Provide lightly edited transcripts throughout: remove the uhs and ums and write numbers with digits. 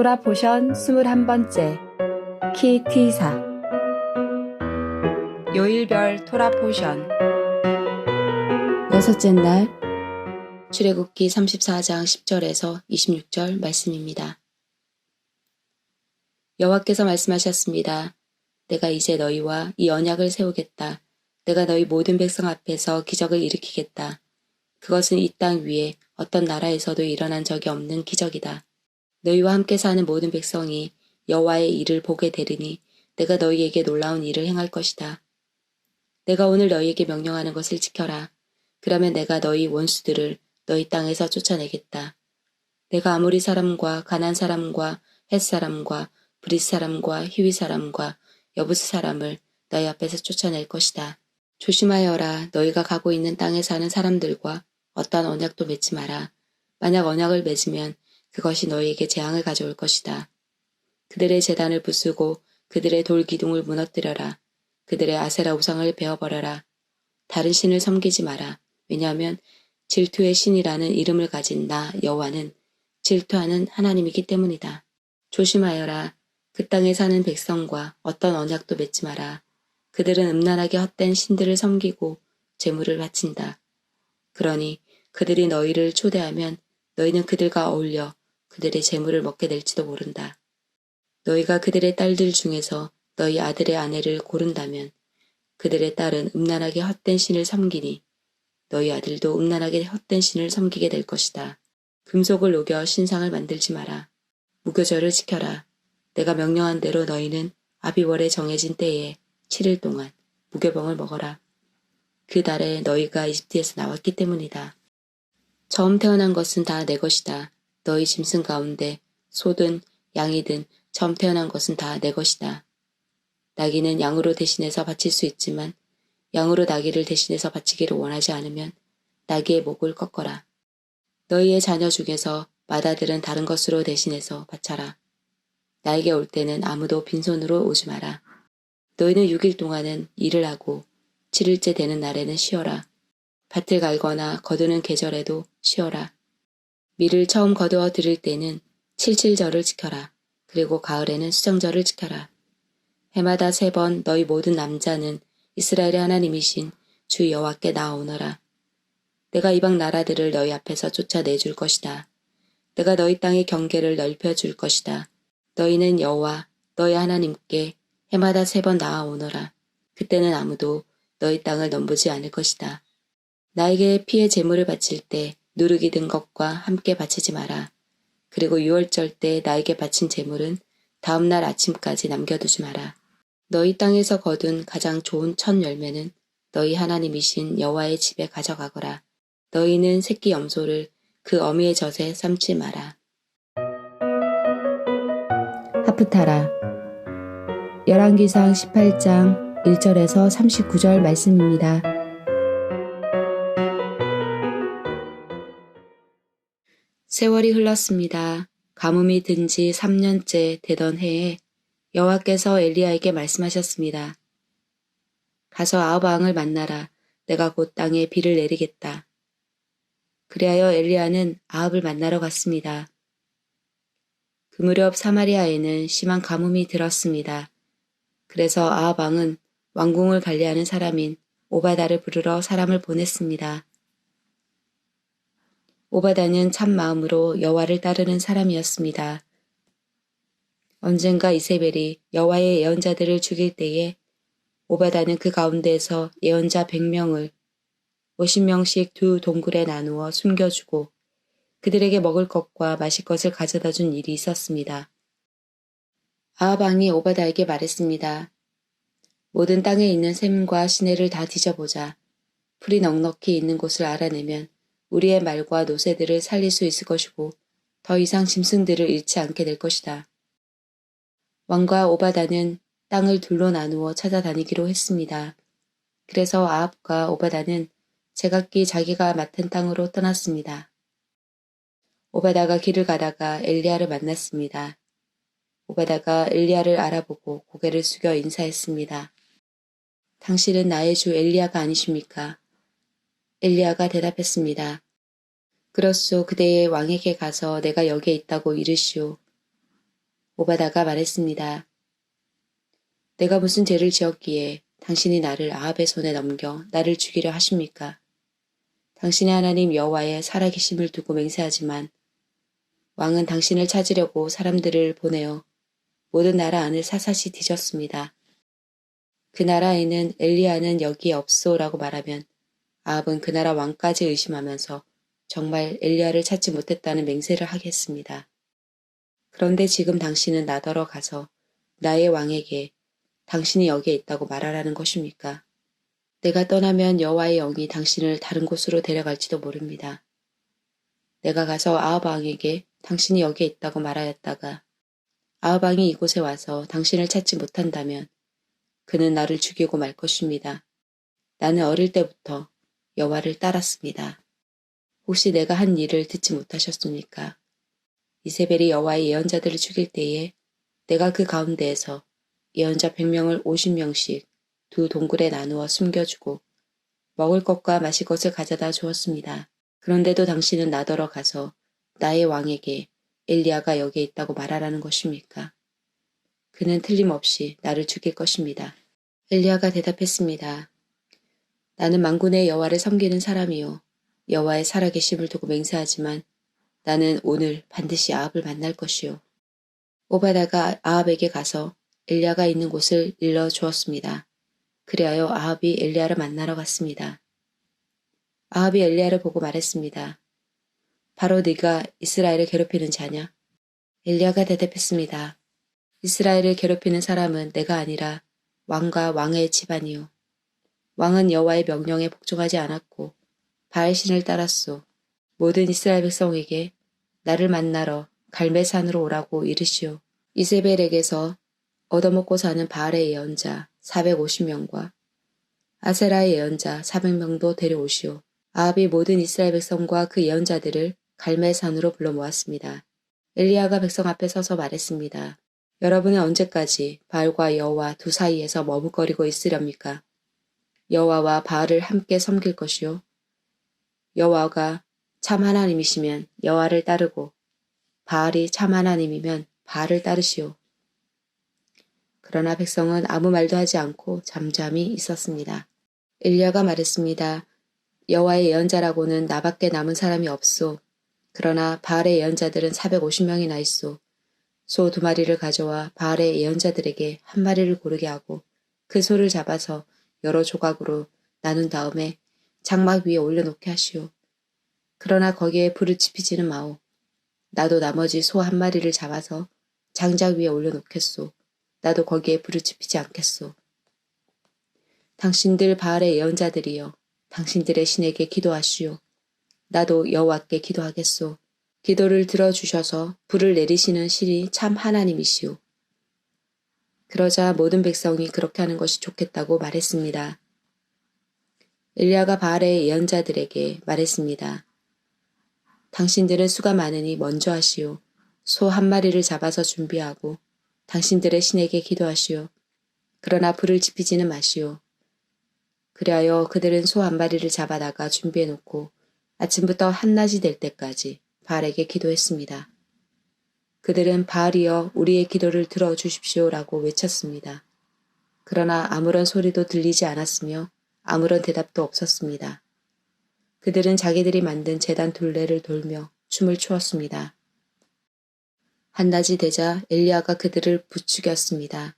토라 포션 21번째 키티사 요일별 토라 포션 여섯째 날 출애굽기 34장 10절에서 26절 말씀입니다. 여호와께서 말씀하셨습니다. 내가 이제 너희와 이 언약을 세우겠다. 내가 너희 모든 백성 앞에서 기적을 일으키겠다. 그것은 이 땅 위에 어떤 나라에서도 일어난 적이 없는 기적이다. 너희와 함께 사는 모든 백성이 여호와의 일을 보게 되리니 내가 너희에게 놀라운 일을 행할 것이다. 내가 오늘 너희에게 명령하는 것을 지켜라. 그러면 내가 너희 원수들을 너희 땅에서 쫓아내겠다. 내가 아모리 사람과 가나안 사람과 헷 사람과 브릿 사람과 히위 사람과 여부스 사람을 너희 앞에서 쫓아낼 것이다. 조심하여라. 너희가 가고 있는 땅에 사는 사람들과 어떠한 언약도 맺지 마라. 만약 언약을 맺으면 그것이 너희에게 재앙을 가져올 것이다. 그들의 제단을 부수고 그들의 돌 기둥을 무너뜨려라. 그들의 아세라 우상을 베어버려라. 다른 신을 섬기지 마라. 왜냐하면 질투의 신이라는 이름을 가진 나 여호와는 질투하는 하나님이기 때문이다. 조심하여라. 그 땅에 사는 백성과 어떤 언약도 맺지 마라. 그들은 음란하게 헛된 신들을 섬기고 제물을 바친다. 그러니 그들이 너희를 초대하면 너희는 그들과 어울려 그들의 제물을 먹게 될지도 모른다. 너희가 그들의 딸들 중에서 너희 아들의 아내를 고른다면 그들의 딸은 음란하게 헛된 신을 섬기니 너희 아들도 음란하게 헛된 신을 섬기게 될 것이다. 금속을 녹여 신상을 만들지 마라. 무교절을 지켜라. 내가 명령한 대로 너희는 아비월에 정해진 때에 7일 동안 무교병을 먹어라. 그 달에 너희가 이집트에서 나왔기 때문이다. 처음 태어난 것은 다 내 것이다. 너희 짐승 가운데 소든 양이든 처음 태어난 것은 다 내 것이다. 나귀는 양으로 대신해서 바칠 수 있지만 양으로 나귀를 대신해서 바치기를 원하지 않으면 나귀의 목을 꺾어라. 너희의 자녀 중에서 맏아들은 다른 것으로 대신해서 바쳐라. 나에게 올 때는 아무도 빈손으로 오지 마라. 너희는 6일 동안은 일을 하고 7일째 되는 날에는 쉬어라. 밭을 갈거나 거두는 계절에도 쉬어라. 밀을 처음 거두어 들일 때는 칠칠절을 지켜라. 그리고 가을에는 수정절을 지켜라. 해마다 3번 너희 모든 남자는 이스라엘의 하나님이신 주 여호와께 나아오너라. 내가 이방 나라들을 너희 앞에서 쫓아내줄 것이다. 내가 너희 땅의 경계를 넓혀줄 것이다. 너희는 여호와 너희 하나님께 해마다 3번 나아오너라. 그때는 아무도 너희 땅을 넘보지 않을 것이다. 나에게 피의 제물을 바칠 때 누룩이 든 것과 함께 바치지 마라. 그리고 유월절 때 나에게 바친 제물은 다음 날 아침까지 남겨두지 마라. 너희 땅에서 거둔 가장 좋은 첫 열매는 너희 하나님이신 여호와의 집에 가져가거라. 너희는 새끼 염소를 그 어미의 젖에 삶지 마라. 하프타라 열왕기상 18장 1절에서 39절 말씀입니다. 세월이 흘렀습니다. 가뭄이 든 지 3년째 되던 해에 여호와께서 엘리야에게 말씀하셨습니다. 가서 아합 왕을 만나라. 내가 곧 땅에 비를 내리겠다. 그리하여 엘리야는 아합을 만나러 갔습니다. 그 무렵 사마리아에는 심한 가뭄이 들었습니다. 그래서 아합 왕은 왕궁을 관리하는 사람인 오바다를 부르러 사람을 보냈습니다. 오바다는 참 마음으로 여호와를 따르는 사람이었습니다. 언젠가 이세벨이 여호와의 예언자들을 죽일 때에 오바다는 그 가운데에서 예언자 100명을 50명씩 두 동굴에 나누어 숨겨주고 그들에게 먹을 것과 마실 것을 가져다 준 일이 있었습니다. 아합 왕이 오바다에게 말했습니다. 모든 땅에 있는 샘과 시내를 다 뒤져보자. 풀이 넉넉히 있는 곳을 알아내면 우리의 말과 노새들을 살릴 수 있을 것이고 더 이상 짐승들을 잃지 않게 될 것이다. 왕과 오바다는 땅을 둘로 나누어 찾아다니기로 했습니다. 그래서 아합과 오바다는 제각기 자기가 맡은 땅으로 떠났습니다. 오바다가 길을 가다가 엘리야를 만났습니다. 오바다가 엘리야를 알아보고 고개를 숙여 인사했습니다. 당신은 나의 주 엘리야가 아니십니까? 엘리야가 대답했습니다. 그렇소. 그대의 왕에게 가서 내가 여기에 있다고 이르시오. 오바다가 말했습니다. 내가 무슨 죄를 지었기에 당신이 나를 아합의 손에 넘겨 나를 죽이려 하십니까? 당신의 하나님 여호와의 살아계심을 두고 맹세하지만 왕은 당신을 찾으려고 사람들을 보내어 모든 나라 안을 사사시 뒤졌습니다. 그 나라에는 엘리야는 여기에 없소라고 말하면 아합은 그 나라 왕까지 의심하면서 정말 엘리야를 찾지 못했다는 맹세를 하겠습니다. 그런데 지금 당신은 나더러 가서 나의 왕에게 당신이 여기에 있다고 말하라는 것입니까? 내가 떠나면 여호와의 영이 당신을 다른 곳으로 데려갈지도 모릅니다. 내가 가서 아합 왕에게 당신이 여기에 있다고 말하였다가 아합 왕이 이곳에 와서 당신을 찾지 못한다면 그는 나를 죽이고 말 것입니다. 나는 어릴 때부터 여호와를 따랐습니다. 혹시 내가 한 일을 듣지 못하셨습니까? 이세벨이 여호와의 예언자들을 죽일 때에 내가 그 가운데에서 예언자 100명을 50명씩 두 동굴에 나누어 숨겨주고 먹을 것과 마실 것을 가져다 주었습니다. 그런데도 당신은 나더러 가서 나의 왕에게 엘리야가 여기에 있다고 말하라는 것입니까? 그는 틀림없이 나를 죽일 것입니다. 엘리야가 대답했습니다. 나는 만군의 여호와를 섬기는 사람이요. 여호와의 살아계심을 두고 맹세하지만 나는 오늘 반드시 아합을 만날 것이요. 오바다가 아합에게 가서 엘리야가 있는 곳을 일러 주었습니다. 그리하여 아합이 엘리야를 만나러 갔습니다. 아합이 엘리야를 보고 말했습니다. 바로 네가 이스라엘을 괴롭히는 자냐? 엘리야가 대답했습니다. 이스라엘을 괴롭히는 사람은 내가 아니라 왕과 왕의 집안이요. 왕은 여호와의 명령에 복종하지 않았고 바알신을 따랐소. 모든 이스라엘 백성에게 나를 만나러 갈멜산으로 오라고 이르시오. 이세벨에게서 얻어먹고 사는 바알의 예언자 450명과 아세라의 예언자 400명도 데려오시오. 아합이 모든 이스라엘 백성과 그 예언자들을 갈멜산으로 불러 모았습니다. 엘리야가 백성 앞에 서서 말했습니다. 여러분은 언제까지 바알과 여호와 두 사이에서 머뭇거리고 있으렵니까? 여호와와 바알을 함께 섬길 것이요. 여호와가 참 하나님이시면 여호와를 따르고 바알이 참 하나님이면 바알을 따르시오. 그러나 백성은 아무 말도 하지 않고 잠잠히 있었습니다. 엘리야가 말했습니다. 여호와의 예언자라고는 나밖에 남은 사람이 없소. 그러나 바알의 예언자들은 450명이나 있소. 소 2마리를 가져와 바알의 예언자들에게 1마리를 고르게 하고 그 소를 잡아서 여러 조각으로 나눈 다음에 장막 위에 올려놓게 하시오. 그러나 거기에 불을 지피지는 마오. 나도 나머지 소 1마리를 잡아서 장작 위에 올려놓겠소. 나도 거기에 불을 지피지 않겠소. 당신들 바알의 예언자들이여 당신들의 신에게 기도하시오. 나도 여호와께 기도하겠소. 기도를 들어주셔서 불을 내리시는 신이 참 하나님이시오. 그러자 모든 백성이 그렇게 하는 것이 좋겠다고 말했습니다. 엘리야가 바알의 예언자들에게 말했습니다. 당신들은 수가 많으니 먼저 하시오. 소 1마리를 잡아서 준비하고 당신들의 신에게 기도하시오. 그러나 불을 지피지는 마시오. 그리하여 그들은 소 1마리를 잡아다가 준비해놓고 아침부터 한낮이 될 때까지 바알에게 기도했습니다. 그들은 바알이여 우리의 기도를 들어주십시오라고 외쳤습니다. 그러나 아무런 소리도 들리지 않았으며 아무런 대답도 없었습니다. 그들은 자기들이 만든 제단 둘레를 돌며 춤을 추었습니다. 한낮이 되자 엘리야가 그들을 부추겼습니다.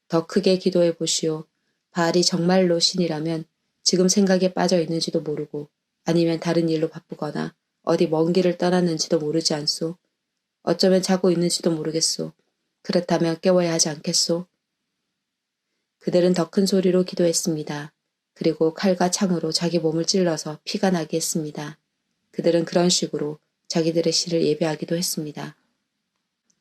더 크게 기도해 보시오. 바알이 정말로 신이라면 지금 생각에 빠져 있는지도 모르고 아니면 다른 일로 바쁘거나 어디 먼 길을 떠났는지도 모르지 않소. 어쩌면 자고 있는지도 모르겠소. 그렇다면 깨워야 하지 않겠소? 그들은 더 큰 소리로 기도했습니다. 그리고 칼과 창으로 자기 몸을 찔러서 피가 나게 했습니다. 그들은 그런 식으로 자기들의 신을 예배하기도 했습니다.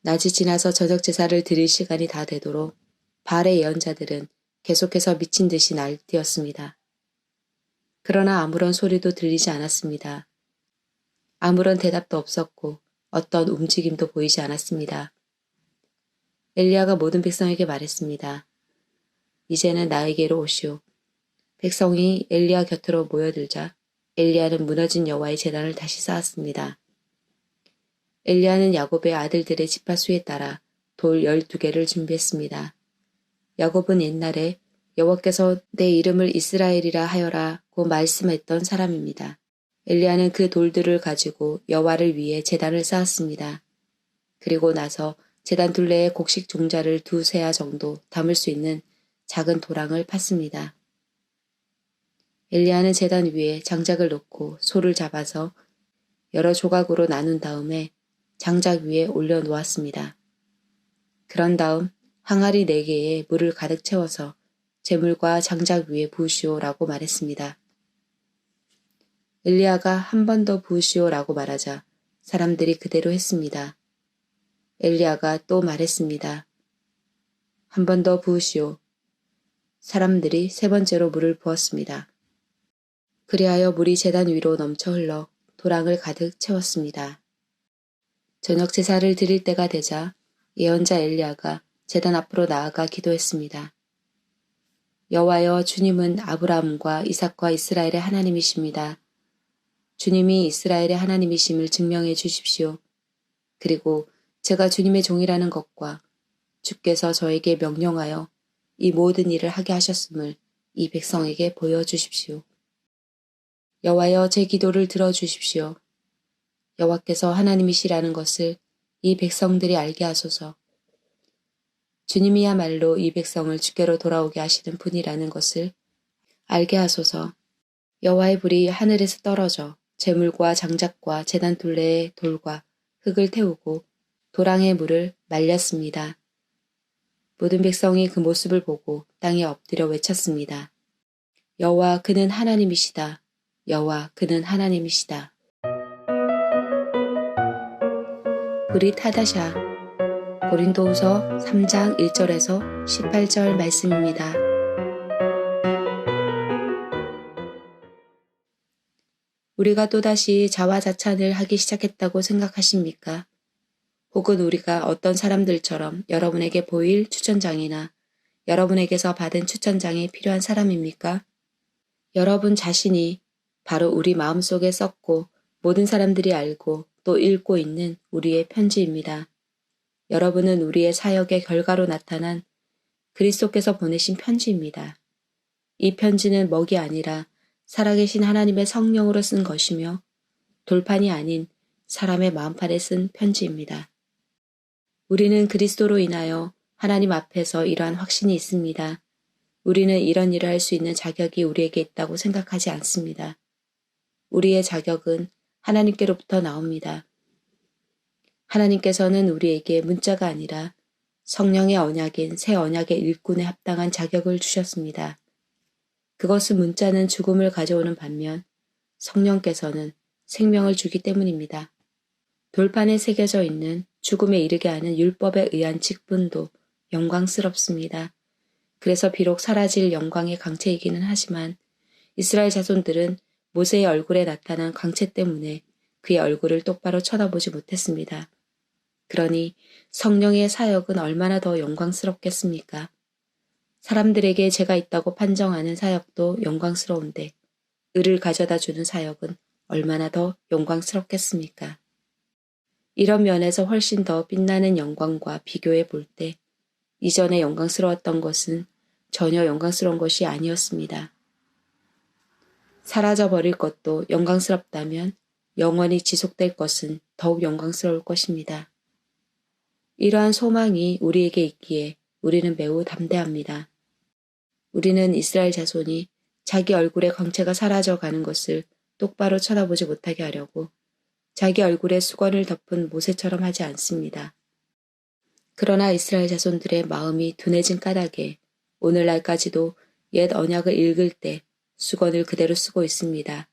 낮이 지나서 저녁 제사를 드릴 시간이 다 되도록 바알의 예언자들은 계속해서 미친 듯이 날뛰었습니다. 그러나 아무런 소리도 들리지 않았습니다. 아무런 대답도 없었고 어떤 움직임도 보이지 않았습니다. 엘리야가 모든 백성에게 말했습니다. 이제는 나에게로 오시오. 백성이 엘리야 곁으로 모여들자 엘리야는 무너진 여호와의 제단을 다시 쌓았습니다. 엘리야는 야곱의 아들들의 지파수에 따라 돌 12개를 준비했습니다. 야곱은 옛날에 여호와께서 내 이름을 이스라엘이라 하여라고 말씀했던 사람입니다. 엘리야는 그 돌들을 가지고 여호와를 위해 제단을 쌓았습니다. 그리고 나서 제단 둘레에 곡식 종자를 2세아 정도 담을 수 있는 작은 도랑을 팠습니다. 엘리야는 제단 위에 장작을 놓고 소를 잡아서 여러 조각으로 나눈 다음에 장작 위에 올려놓았습니다. 그런 다음 항아리 4개에 물을 가득 채워서 재물과 장작 위에 부으시오라고 말했습니다. 엘리야가 한 번 더 부으시오라고 말하자 사람들이 그대로 했습니다. 엘리야가 또 말했습니다. 한 번 더 부으시오. 사람들이 3번째로 물을 부었습니다. 그리하여 물이 제단 위로 넘쳐 흘러 도랑을 가득 채웠습니다. 저녁 제사를 드릴 때가 되자 예언자 엘리야가 제단 앞으로 나아가 기도했습니다. 여호와여, 주님은 아브라함과 이삭과 이스라엘의 하나님이십니다. 주님이 이스라엘의 하나님이심을 증명해 주십시오. 그리고 제가 주님의 종이라는 것과 주께서 저에게 명령하여 이 모든 일을 하게 하셨음을 이 백성에게 보여주십시오. 여호와여, 제 기도를 들어주십시오. 여호와께서 하나님이시라는 것을 이 백성들이 알게 하소서. 주님이야말로 이 백성을 주께로 돌아오게 하시는 분이라는 것을 알게 하소서. 여호와의 불이 하늘에서 떨어져 재물과 장작과 제단 둘레의 돌과 흙을 태우고 도랑의 물을 말렸습니다. 모든 백성이 그 모습을 보고 땅에 엎드려 외쳤습니다. 여호와, 그는 하나님이시다. 여호와, 그는 하나님이시다. 브릿 하다샤. 고린도후서 3장 1절에서 18절 말씀입니다. 우리가 또다시 자화자찬을 하기 시작했다고 생각하십니까? 혹은 우리가 어떤 사람들처럼 여러분에게 보일 추천장이나 여러분에게서 받은 추천장이 필요한 사람입니까? 여러분 자신이 바로 우리 마음속에 썩고 모든 사람들이 알고 또 읽고 있는 우리의 편지입니다. 여러분은 우리의 사역의 결과로 나타난 그리스도께서 보내신 편지입니다. 이 편지는 먹이 아니라 살아계신 하나님의 성령으로 쓴 것이며 돌판이 아닌 사람의 마음판에 쓴 편지입니다. 우리는 그리스도로 인하여 하나님 앞에서 이러한 확신이 있습니다. 우리는 이런 일을 할 수 있는 자격이 우리에게 있다고 생각하지 않습니다. 우리의 자격은 하나님께로부터 나옵니다. 하나님께서는 우리에게 문자가 아니라 성령의 언약인 새 언약의 일꾼에 합당한 자격을 주셨습니다. 그것은 문자는 죽음을 가져오는 반면 성령께서는 생명을 주기 때문입니다. 돌판에 새겨져 있는 죽음에 이르게 하는 율법에 의한 직분도 영광스럽습니다. 그래서 비록 사라질 영광의 강체이기는 하지만 이스라엘 자손들은 모세의 얼굴에 나타난 광채 때문에 그의 얼굴을 똑바로 쳐다보지 못했습니다. 그러니 성령의 사역은 얼마나 더 영광스럽겠습니까? 사람들에게 죄가 있다고 판정하는 사역도 영광스러운데 의를 가져다 주는 사역은 얼마나 더 영광스럽겠습니까? 이런 면에서 훨씬 더 빛나는 영광과 비교해 볼 때 이전에 영광스러웠던 것은 전혀 영광스러운 것이 아니었습니다. 사라져버릴 것도 영광스럽다면 영원히 지속될 것은 더욱 영광스러울 것입니다. 이러한 소망이 우리에게 있기에 우리는 매우 담대합니다. 우리는 이스라엘 자손이 자기 얼굴의 광채가 사라져가는 것을 똑바로 쳐다보지 못하게 하려고 자기 얼굴에 수건을 덮은 모세처럼 하지 않습니다. 그러나 이스라엘 자손들의 마음이 둔해진 까닭에 오늘날까지도 옛 언약을 읽을 때 수건을 그대로 쓰고 있습니다.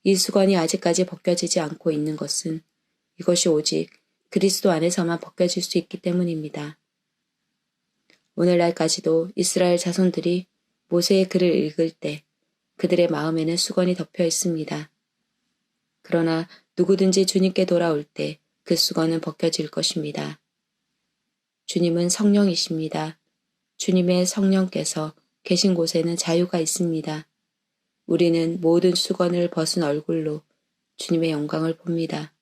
이 수건이 아직까지 벗겨지지 않고 있는 것은 이것이 오직 그리스도 안에서만 벗겨질 수 있기 때문입니다. 오늘날까지도 이스라엘 자손들이 모세의 글을 읽을 때 그들의 마음에는 수건이 덮여 있습니다. 그러나 누구든지 주님께 돌아올 때 그 수건은 벗겨질 것입니다. 주님은 성령이십니다. 주님의 성령께서 계신 곳에는 자유가 있습니다. 우리는 모든 수건을 벗은 얼굴로 주님의 영광을 봅니다.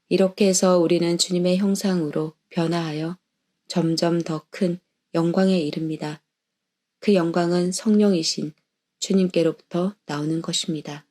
이렇게 해서 우리는 주님의 형상으로 변화하여 점점 더 큰 영광에 이릅니다. 그 영광은 성령이신 주님께로부터 나오는 것입니다.